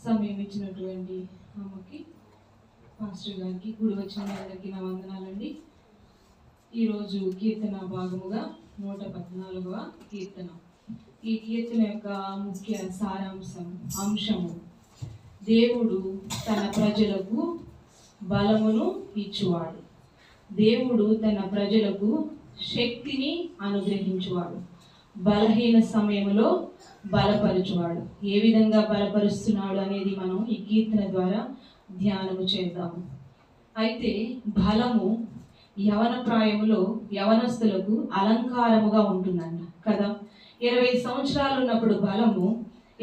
సమయం ఇచ్చినటువంటి అమ్మకి, పాస్టర్ గారికి, కూడి వచ్చిన అందరికీ నా వందనాలండి. ఈరోజు కీర్తన భాగముగా 114వ కీర్తన. ఈ కీర్తన యొక్క ముఖ్య అంశము, దేవుడు తన ప్రజలకు బలమును ఇచ్చువాడు. దేవుడు తన ప్రజలకు శక్తిని అనుగ్రహించువాడు. బలహీన సమయంలో బలపరచువాడు. ఏ విధంగా బలపరుస్తున్నాడు అనేది మనం ఈ కీర్తన ద్వారా ధ్యానము చేద్దాము. అయితే బలము యవన ప్రాయములో యవనస్తులకు అలంకారముగా ఉంటుందంట కదా. 20 సంవత్సరాలు ఉన్నప్పుడు బలము,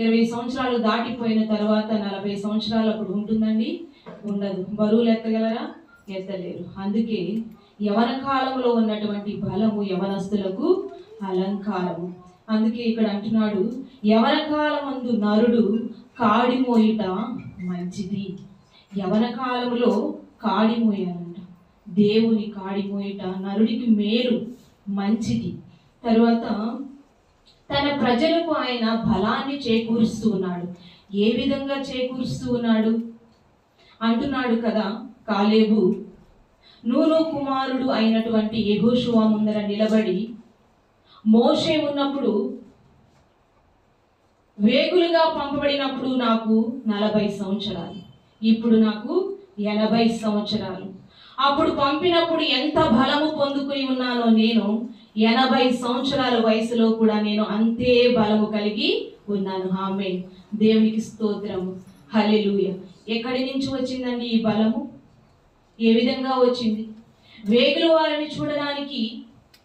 20 సంవత్సరాలు దాటిపోయిన తర్వాత 40 సంవత్సరాలు అప్పుడు ఉంటుందండి? ఉండదు. బరువులు ఎత్తగలరా? ఎత్తలేరు. అందుకే యవన కాలంలో ఉన్నటువంటి బలము యవనస్తులకు అలంకారము. అందుకే ఇక్కడ అంటున్నాడు, యవన కాలమందు నరుడు కాడి మోయుట మంచిది. యవన కాలంలో కాడి మోయాలంట. దేవుని కాడి మోయుట నరుడికి మేలు, మంచిది. తరువాత తన ప్రజలకు ఆయన బలాన్ని చేకూరుస్తూ ఉన్నాడు. ఏ విధంగా చేకూరుస్తూ ఉన్నాడు అంటున్నాడు కదా. కాలేబు నూను కుమారుడు అయినటువంటి యెహోషువ ముందర నిలబడి, మోషే ఉన్నప్పుడు వేగులుగా పంపబడినప్పుడు నాకు 40 సంవత్సరాలు, ఇప్పుడు నాకు 80 సంవత్సరాలు. అప్పుడు పంపినప్పుడు ఎంత బలము పొందుకుని ఉన్నానో నేను 80 సంవత్సరాల వయసులో కూడా నేను అంతే బలము కలిగి ఉన్నాను. ఆమేన్. దేవునికి స్తోత్రము. హల్లెలూయా. ఎక్కడి నుంచి వచ్చిందండి ఈ బలము? ఏ విధంగా వచ్చింది? వేగుల వారిని చూడడానికి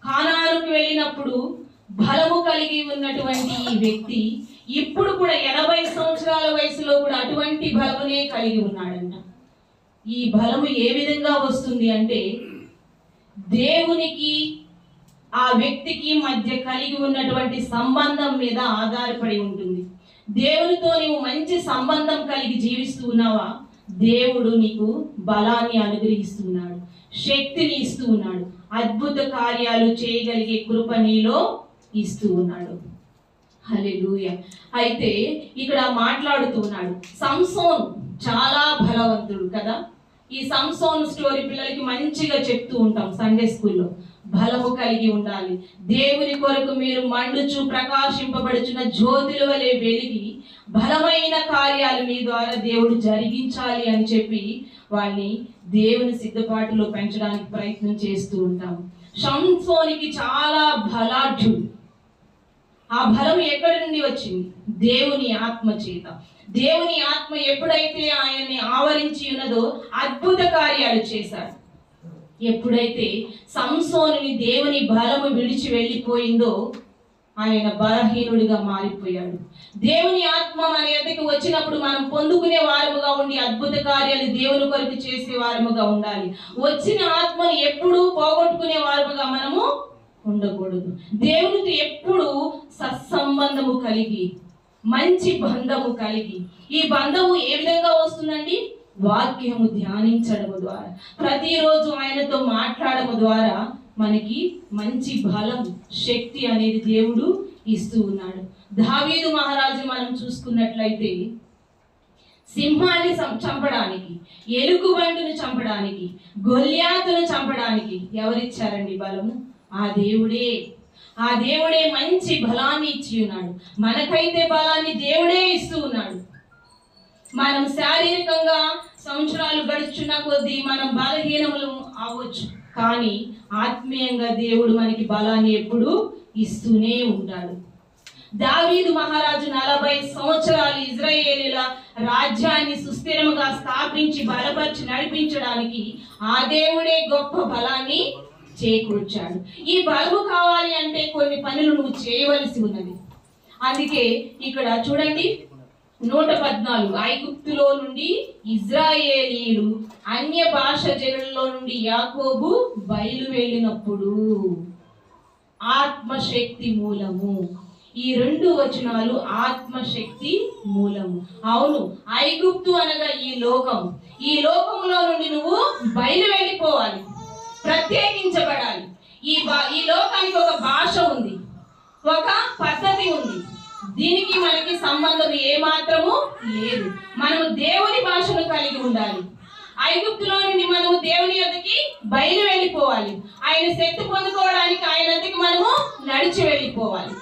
కానానుకు వెళ్ళినప్పుడు బలము కలిగి ఉన్నటువంటి ఈ వ్యక్తి ఇప్పుడు కూడా 80 సంవత్సరాల వయసులో కూడా అటువంటి బలమునే కలిగి ఉన్నాడంట. ఈ బలము ఏ విధంగా వస్తుంది అంటే, దేవునికి ఆ వ్యక్తికి మధ్య కలిగి ఉన్నటువంటి సంబంధం మీద ఆధారపడి ఉంటుంది. దేవునితో నీవు మంచి సంబంధం కలిగి జీవిస్తూ ఉన్నావా, దేవుడు నీకు బలాన్ని అనుగ్రహిస్తున్నాడు, శక్తిని ఇస్తూ ఉన్నాడు, అద్భుత కార్యాలు చేయగలిగే కృప నీలో ఇస్తూ ఉన్నాడు. హల్లెలూయా. అయితే ఇక్కడ మాట్లాడుతున్నాడు, సంసోను చాలా బలవంతుడు కదా. ఈ సంసోను స్టోరీ పిల్లలకి మంచిగా చెప్తూ ఉంటాం సండే స్కూల్లో. బలము కలిగి ఉండాలి. దేవుని కొరకు మీరు మండుచు ప్రకాశింపబడుచున్న జ్యోతుల వలె వెలిగి బలమైన కార్యాలు మీ ద్వారా దేవుడు జరిగించాలి అని చెప్పి వాళ్ళని దేవుని సిద్ధపాటులో పెంచడానికి ప్రయత్నం చేస్తూ ఉంటాం. సంసోనికి చాలా బలాఢ్యుడు. ఆ బలం ఎక్కడి నుండి వచ్చింది? దేవుని ఆత్మ చేత. దేవుని ఆత్మ ఎప్పుడైతే ఆయన్ని ఆవరించి ఉన్నదో అద్భుత కార్యాలు చేశాడు. ఎప్పుడైతే సంసోనుని దేవుని బలము విడిచి వెళ్ళిపోయిందో ఆయన బలహీనుడిగా మారిపోయాడు. దేవుని ఆత్మ మన ఎద్దకు వచ్చినప్పుడు మనం పొందుకునే వారముగా ఉండి అద్భుత కార్యాలు దేవుని కొరకు చేసే వారముగా ఉండాలి. వచ్చిన ఆత్మను ఎప్పుడూ పోగొట్టుకునే వారముగా మనము ఉండకూడదు. దేవునితో ఎప్పుడు సత్సంబంధము కలిగి, మంచి బంధము కలిగి. ఈ బంధము ఏ విధంగా వస్తుందండి? వాక్యము ధ్యానించడము ద్వారా, ప్రతిరోజు ఆయనతో మాట్లాడము ద్వారా మనకి మంచి బలం, శక్తి అనేది దేవుడు ఇస్తూ ఉన్నాడు. దావీదు మహారాజు మనం చూసుకున్నట్లయితే సింహాన్ని చంపడానికి, ఎలుగుబంటును చంపడానికి, గొల్యాతును చంపడానికి ఎవరిచ్చారండి బలము? ఆ దేవుడే. ఆ దేవుడే మంచి బలాన్ని ఇచ్చి ఉన్నాడు. మనకైతే బలాన్ని దేవుడే ఇస్తూ ఉన్నాడు. మనం శారీరకంగా సంవత్సరాలు గడుచున్న కొద్దీ మనం బలహీనములు అవ్వచ్చు, కానీ ఆత్మీయంగా దేవుడు మనకి బలాన్ని ఎప్పుడు ఇస్తూనే ఉంటాడు. దావీదు మహారాజు 40 సంవత్సరాలు ఇజ్రాయేలీల రాజ్యాన్ని సుస్థిరముగా స్థాపించి బలపరిచి నడిపించడానికి ఆ దేవుడే గొప్ప బలాన్ని చేకూర్చాడు. ఈ బలము కావాలి అంటే కొన్ని పనులు నువ్వు చేయవలసి ఉన్నది. అందుకే ఇక్కడ చూడండి 114, ఐగుప్తులో నుండి ఇజ్రాయేలీలు అన్య భాష జనులలో నుండి యాకోబు బయలు వెళ్ళినప్పుడు ఆత్మశక్తి మూలము. ఈ 2 వచనాలు ఆత్మశక్తి మూలము. అవును, ఐగుప్తు అనగా ఈ లోకం. ఈ లోకంలో నుండి నువ్వు బయలు వెళ్ళిపోవాలి, ప్రత్యేకించబడాలి. ఈ లోకానికి ఒక భాష ఉంది, ఒక పద్ధతి ఉంది. దీనికి మనకి సంబంధం ఏమాత్రము లేదు. మనము దేవుని భాషను కలిగి ఉండాలి. ఐగుప్తులో నుండి మనము దేవుని యొద్దకి బయలు వెళ్ళిపోవాలి. ఆయన శక్తి పొందుకోవడానికి ఆయన యొద్దకి మనము నడిచి వెళ్ళిపోవాలి.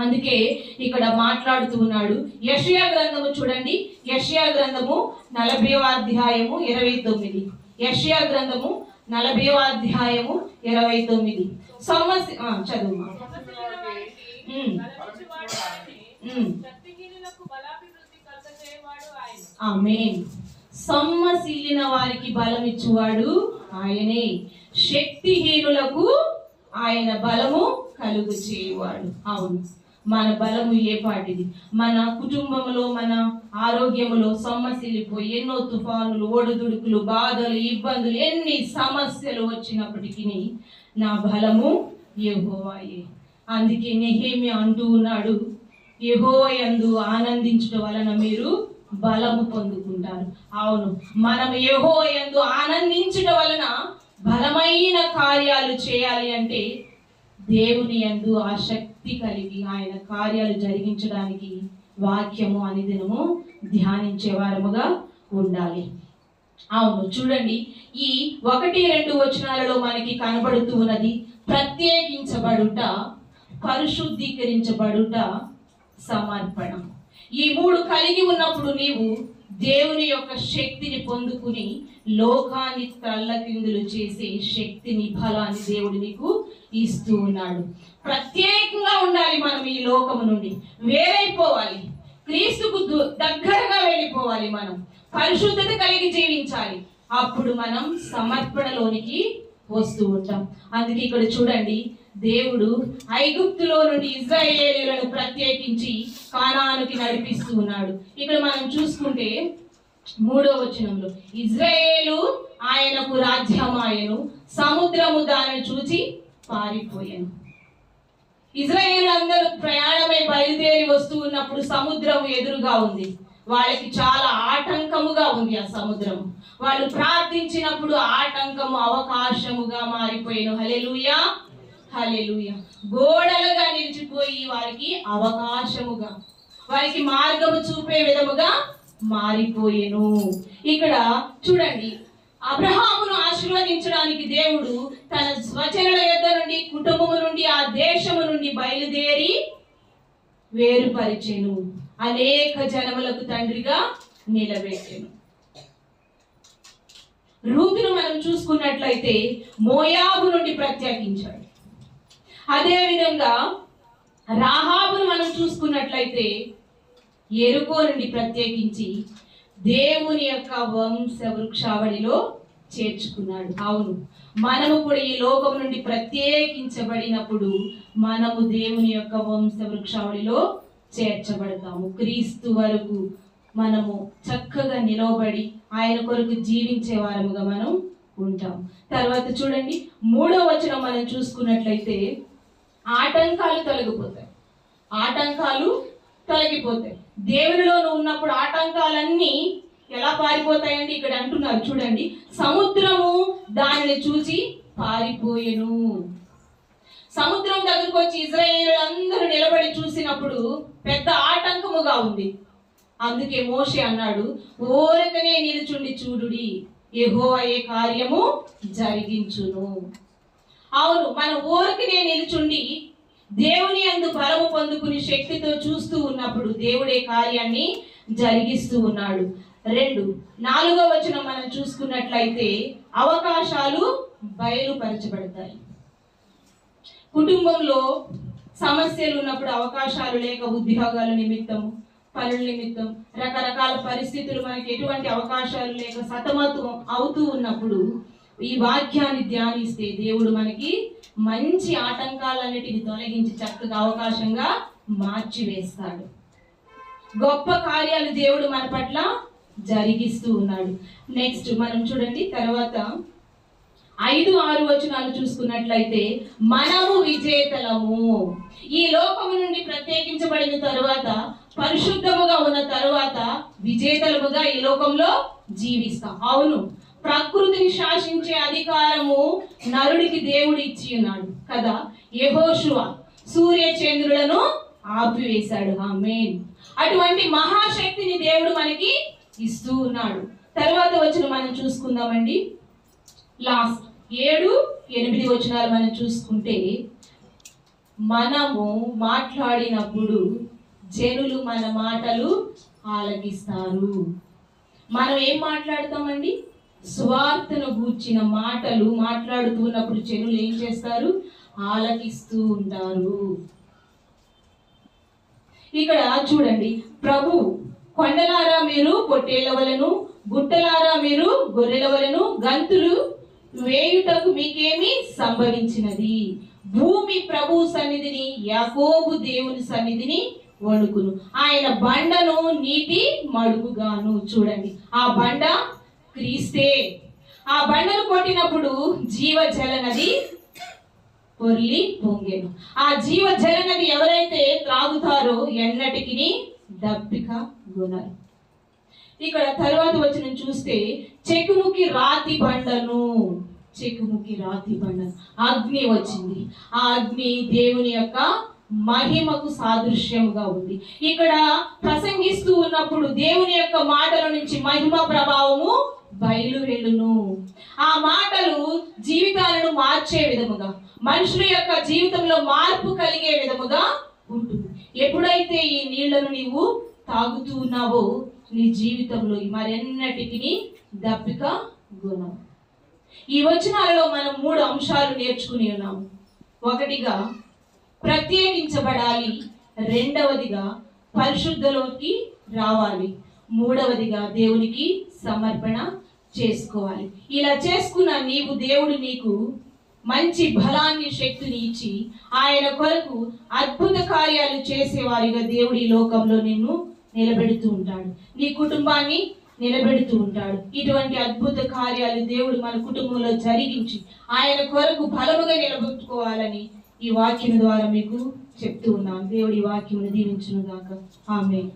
అందుకే ఇక్కడ మాట్లాడుతూ ఉన్నాడు. యెషయా గ్రంథము చూడండి, యెషయా గ్రంథము 40వ అధ్యాయము 29. యెషయా గ్రంథము 40వ అధ్యాయము 29. చదువు. ఆమేన్. సొమ్మసిల్లిన వారికి బలం ఇచ్చువాడు ఆయనే, శక్తిహీనులకు ఆయన బలము కలుగు చేయువాడు. అవును, మన బలము ఏ పాటిది? మన కుటుంబంలో, మన ఆరోగ్యములో సొమ్మసిల్లిపోయి ఎన్నో తుఫానులు, ఒడుదుడుకులు, బాధలు, ఇబ్బందులు, ఎన్ని సమస్యలు వచ్చినప్పటికీ నా బలము యెహోవాయే. అందుకే నెహెమ్యా అంటూ ఉన్నాడు, యెహోవా యందు ఆనందించడం వలన మీరు బలము పొందుకుంటారు. అవును, మనం యెహోవా యందు ఆనందించడం వలన బలమైన కార్యాలు చేయాలి అంటే దేవుని యందు ఆ శక్తి కలిగి ఆయన కార్యాలు జరిగించడానికి వాక్యము అనుదినము ధ్యానించే వారముగా ఉండాలి. అవును, చూడండి, ఈ 1-2 వచనాలలో మనకి కనబడుతూ ఉన్నది ప్రత్యేకించబడుట, పరిశుద్ధీకరించబడుట, సమర్పణ. ఈ 3 కలిగి ఉన్నప్పుడు నీవు దేవుని యొక్క శక్తిని పొందుకుని లోకాన్ని తల్లకిందులు చేసే శక్తిని, బలాన్ని దేవుడు నీకు ఇస్తూ ఉన్నాడు. ప్రత్యేకంగా ఉండాలి. మనం ఈ లోకము నుండి వేరైపోవాలి, క్రీస్తుకు దగ్గరగా వెళ్ళిపోవాలి. మనం పరిశుద్ధత కలిగి జీవించాలి. అప్పుడు మనం సమర్పణలోనికి వస్తూ ఉంటాం. అందుకే ఇక్కడ చూడండి, దేవుడు ఐగుప్తులో నుండి ఇశ్రాయేలీయులను ప్రత్యేకించి కానానుకి నడిపిస్తూ ఉన్నాడు. ఇక్కడ మనం చూసుకుంటే 3వ వచనంలో, ఇశ్రాయేలు ఆయనకు రాజ్యమాయను, సముద్రము దానిని చూచి పారిపోయాను. ఇశ్రాయేలు అందరూ ప్రయాణమై బయలుదేరి వస్తూ ఉన్నప్పుడు సముద్రం ఎదురుగా ఉంది. వాళ్ళకి చాలా ఆటంకముగా ఉంది ఆ సముద్రము. వాళ్ళు ప్రార్థించినప్పుడు ఆటంకము అవకాశముగా మారిపోయాను. హల్లెలూయా, హల్లెలూయా. గోడలుగా నిలిచిపోయి వారికి అవకాశముగా, వారికి మార్గము చూపే విధముగా మారిపోయేను. ఇక్కడ చూడండి, అబ్రహామును ఆశీర్వదించడానికి దేవుడు తన స్వజనుల యొద్ద నుండి, కుటుంబము నుండి, ఆ దేశము నుండి బయలుదేరి వేరుపరిచెను, అనేక జనములకు తండ్రిగా నిలబెట్టెను. రూతును మనం చూసుకున్నట్లయితే మోయాబు నుండి ప్రత్యేకించాడు. అదే విధంగా రాహాబును మనం చూసుకున్నట్లయితే యెరికో నుండి ప్రత్యేకించి దేవుని యొక్క వంశ వృక్షావళిలో చేర్చుకున్నాడు. అవును, మనము కూడా ఈ లోకం నుండి ప్రత్యేకించబడినప్పుడు మనము దేవుని యొక్క వంశ వృక్షావళిలో చేర్చబడతాము. క్రీస్తు వరకు మనము చక్కగా నిలవబడి ఆయన కొరకు జీవించే వారముగా మనం ఉంటాం. తర్వాత చూడండి, 3వ వచనం మనం చూసుకున్నట్లయితే ఆటంకాలు తొలగిపోతాయి. ఆటంకాలు తొలగిపోతాయి. దేవునిలో నువ్వు ఉన్నప్పుడు ఆటంకాలన్నీ ఎలా పారిపోతాయండి? ఇక్కడ అంటున్నారు చూడండి, సముద్రము దానిని చూసి పారిపోయెను. సముద్రం దగ్గరకు వచ్చి ఇశ్రాయేలీయులందరూ నిలబడి చూసినప్పుడు పెద్ద ఆటంకముగా ఉంది. అందుకే మోషే అన్నాడు, ఓరకనే నిలుచుండి చూడుడి, యెహోవా ఏ కార్యము జరిగించును. అవును, మనం ఊరికనే నిలుచుండి దేవుని యందు బలము పొందుకుని శక్తితో చూస్తూ ఉన్నప్పుడు దేవుడే కార్యాన్ని జరిగిస్తూ ఉన్నాడు. 4వ వచనం మనం చూసుకున్నట్లయితే అవకాశాలు బయలుపరచబడతాయి. కుటుంబంలో సమస్యలు ఉన్నప్పుడు, అవకాశాలు లేక, ఉద్యోగాల నిమిత్తం, పనుల నిమిత్తం, రకరకాల పరిస్థితులు మనకి ఎటువంటి అవకాశాలు లేక సతమతం అవుతూ ఉన్నప్పుడు ఈ వాక్యాన్ని ధ్యానిస్తే దేవుడు మనకి మంచి ఆటంకాలన్నిటిని తొలగించి చక్కగా అవకాశంగా మార్చివేస్తాడు. గొప్ప కార్యాలు దేవుడు మన పట్ల జరిగిస్తూ ఉన్నాడు. నెక్స్ట్ మనం చూడండి, తర్వాత 5-6 వచనాలు చూసుకున్నట్లయితే మనము విజేతలము. ఈ లోకము నుండి ప్రత్యేకించబడిన తరువాత, పరిశుద్ధముగా ఉన్న తరువాత విజేతలముగా ఈ లోకంలో జీవిస్తాం. అవును, ప్రకృతిని శాసించే అధికారము నరుడికి దేవుడు ఇచ్చి ఉన్నాడు కదా. యెహోషువ సూర్య చంద్రులను ఆపివేశాడు. ఆమేన్. అటువంటి మహాశక్తిని దేవుడు మనకి ఇస్తూ ఉన్నాడు. తర్వాత వచ్చిన మనం చూసుకుందామండి. లాస్ట్ 7-8 వచనాలు మనం చూసుకుంటే, మనము మాట్లాడినప్పుడు జనులు మన మాటలు ఆలకిస్తారు. మనం ఏం మాట్లాడతామండి? స్వార్థను గూర్చిన మాటలు మాట్లాడుతున్నప్పుడు జనులు ఏం చేస్తారు? ఆలకిస్తూ ఉంటారు. ఇక్కడ చూడండి, ప్రభు కొండలారా మీరు పొట్టేళ్ల వలెను, గుట్టలారా మీరు గొర్రెల వలెను గంతులు వేయుటకు మీకేమి సంభవించినది? భూమి ప్రభు సన్నిధిని, యాకోబు దేవుని సన్నిధిని వణుకును. ఆయన బండను నీటి మడుగుగాను. చూడండి, ఆ బండ క్రీస్తే. ఆ బండను కొట్టినప్పుడు జీవజల నది పొర్లి పొంగెను. ఆ జీవజల నది ఎవరైతే త్రాగుతారో ఎన్నటికి దప్పిక గుణరు. ఇక్కడ తరువాత వచ్చిన చూస్తే, చెకుముకి రాతి బండను, చెకుముకి రాతి బండను, అగ్ని వచ్చింది. ఆ అగ్ని దేవుని యొక్క మహిమకు సాదృశ్యముగా ఉంది. ఇక్కడ ప్రసంగిస్తూ ఉన్నప్పుడు దేవుని యొక్క మాటల నుంచి మహిమ ప్రభావము బయలు వెళ్ళును. ఆ మాటలు జీవితాలను మార్చే విధముగా, మనుషుల యొక్క జీవితంలో మార్పు కలిగే విధముగా ఉంటుంది. ఎప్పుడైతే ఈ నీళ్లను నీవు తాగుతూ ఉన్నావో నీ జీవితంలో మరెన్నటికి దప్పిక గుణం. ఈ వచనాలలో మనం 3 అంశాలు నేర్చుకుని ఉన్నాము. ఒకటిగా ప్రత్యేకించబడాలి, రెండవదిగా పరిశుద్ధలోకి రావాలి, మూడవదిగా దేవునికి సమర్పణ చేసుకోవాలి. ఇలా చేసుకున్న నీవు దేవుడు నీకు మంచి బలాన్ని, శక్తిని ఇచ్చి ఆయన కొరకు అద్భుత కార్యాలు చేసేవారిగా దేవుడు ఈ లోకంలో నిన్ను నిలబెడుతూ ఉంటాడు. నీ కుటుంబాన్ని నిలబెడుతూ ఉంటాడు. ఇటువంటి అద్భుత కార్యాలు దేవుడు మన కుటుంబంలో జరిగించి ఆయన కొరకు బలముగా నిలబెట్టుకోవాలని ఈ వాక్యం ద్వారా మీకు చెప్తూ ఉన్నాను. దేవుడి వాక్యమును దీవించును గాక. ఆమేన్.